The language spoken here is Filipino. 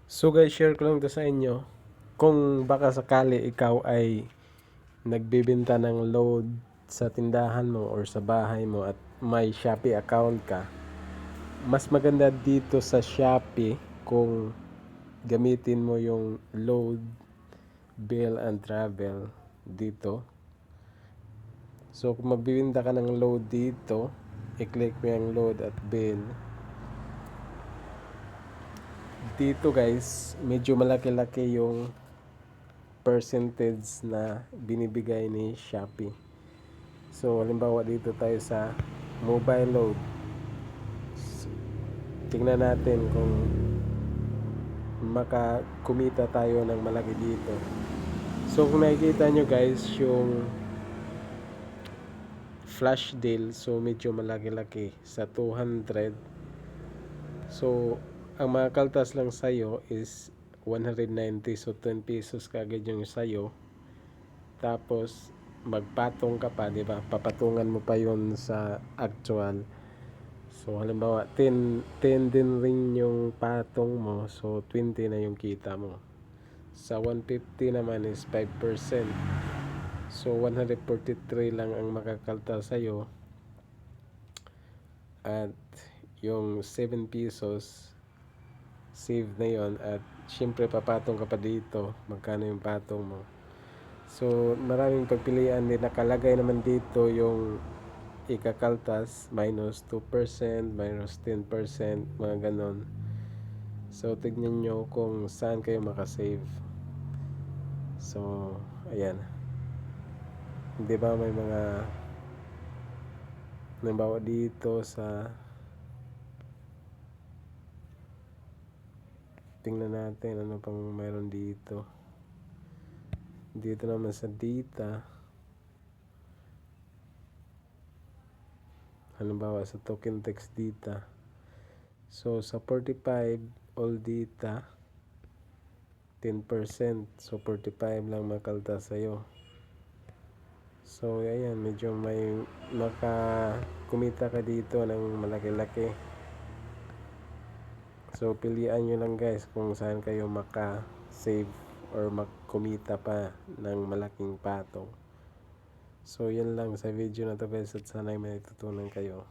So guys, share ko lang to sa inyo. Kung baka sakali ikaw ay nagbibenta ng load sa tindahan mo or sa bahay mo at may Shopee account ka, mas maganda dito sa Shopee kung gamitin mo yung load, bill and travel dito. So kung magbibenta ka ng load dito, i-click mo yung load at bill. Dito guys, medyo malaki-laki yung percentage na binibigay ni Shopee. So halimbawa dito tayo sa mobile load. Tingnan natin kung makakumita tayo ng malaki dito. So kung nakikita nyo guys, yung flash deal, so medyo malaki-laki sa 200. So ang mga kaltas lang sa'yo is 190, so 10 pesos kagad yung sa'yo. Tapos magpatong ka pa, di ba? Papatungan mo pa yon sa actual. So halimbawa 10 din rin yung patong mo, so 20 na yung kita mo. Sa 150 naman is 5%. So 143 lang ang makakalta sa'yo. At yung 7 pesos save na yon, at syempre papatong ka pa dito, magkano yung patong mo. So maraming pagpilian din, nakalagay naman dito yung ikakaltas, minus 2%, minus 10%, mga ganon. So tignan nyo kung saan kayo makasave. So ayan, di ba may mga nabawa dito sa, tingnan natin ano pang mayroon dito. Dito naman sa data, halimbawa sa token text data, so sa 45 all data 10%, so 45 lang makalta sa'yo. So ayan, medyo may makakumita ka dito ng malaki-laki. So pilian nyo lang guys kung saan kayo maka-save or kumita pa ng malaking patong. So yan lang sa video na to guys, at sana may natutunan kayo.